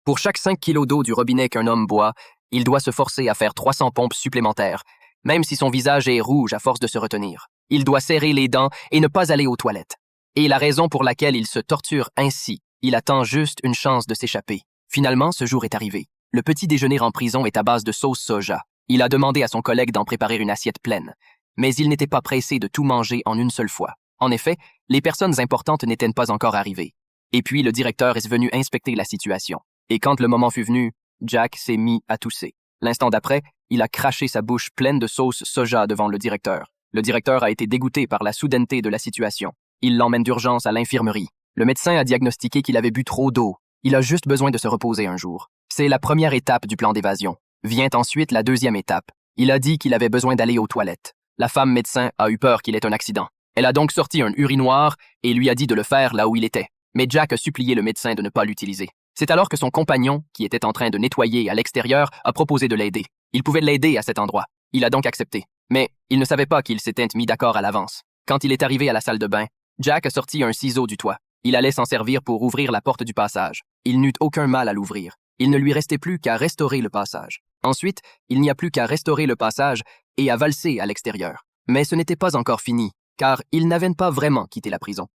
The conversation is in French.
Pour chaque 5 kilos d'eau du robinet qu'un homme boit, il doit se forcer à faire 300 pompes supplémentaires, même si son visage est rouge à force de se retenir. Il doit serrer les dents et ne pas aller aux toilettes. Et la raison pour laquelle il se torture ainsi, il attend juste une chance de s'échapper. Finalement, ce jour est arrivé. Le petit déjeuner en prison est à base de sauce soja. Il a demandé à son collègue d'en préparer une assiette pleine. Mais il n'était pas pressé de tout manger en une seule fois. En effet, les personnes importantes n'étaient pas encore arrivées. Et puis, le directeur est venu inspecter la situation. Et quand le moment fut venu, Jack s'est mis à tousser. L'instant d'après, il a craché sa bouche pleine de sauce soja devant le directeur. Le directeur a été dégoûté par la soudaineté de la situation. Il l'emmène d'urgence à l'infirmerie. Le médecin a diagnostiqué qu'il avait bu trop d'eau. Il a juste besoin de se reposer un jour. C'est la première étape du plan d'évasion. Vient ensuite la deuxième étape. Il a dit qu'il avait besoin d'aller aux toilettes. La femme médecin a eu peur qu'il ait un accident. Elle a donc sorti un urinoir et lui a dit de le faire là où il était. Mais Jack a supplié le médecin de ne pas l'utiliser. C'est alors que son compagnon, qui était en train de nettoyer à l'extérieur, a proposé de l'aider. Il pouvait l'aider à cet endroit. Il a donc accepté. Mais il ne savait pas qu'il s'était mis d'accord à l'avance. Quand il est arrivé à la salle de bain, Jack a sorti un ciseau du toit. Il allait s'en servir pour ouvrir la porte du passage. Il n'eut aucun mal à l'ouvrir. Il ne lui restait plus qu'à restaurer le passage. Ensuite, il n'y a plus qu'à restaurer le passage et à valser à l'extérieur. Mais ce n'était pas encore fini, car il n'avait pas vraiment quitté la prison.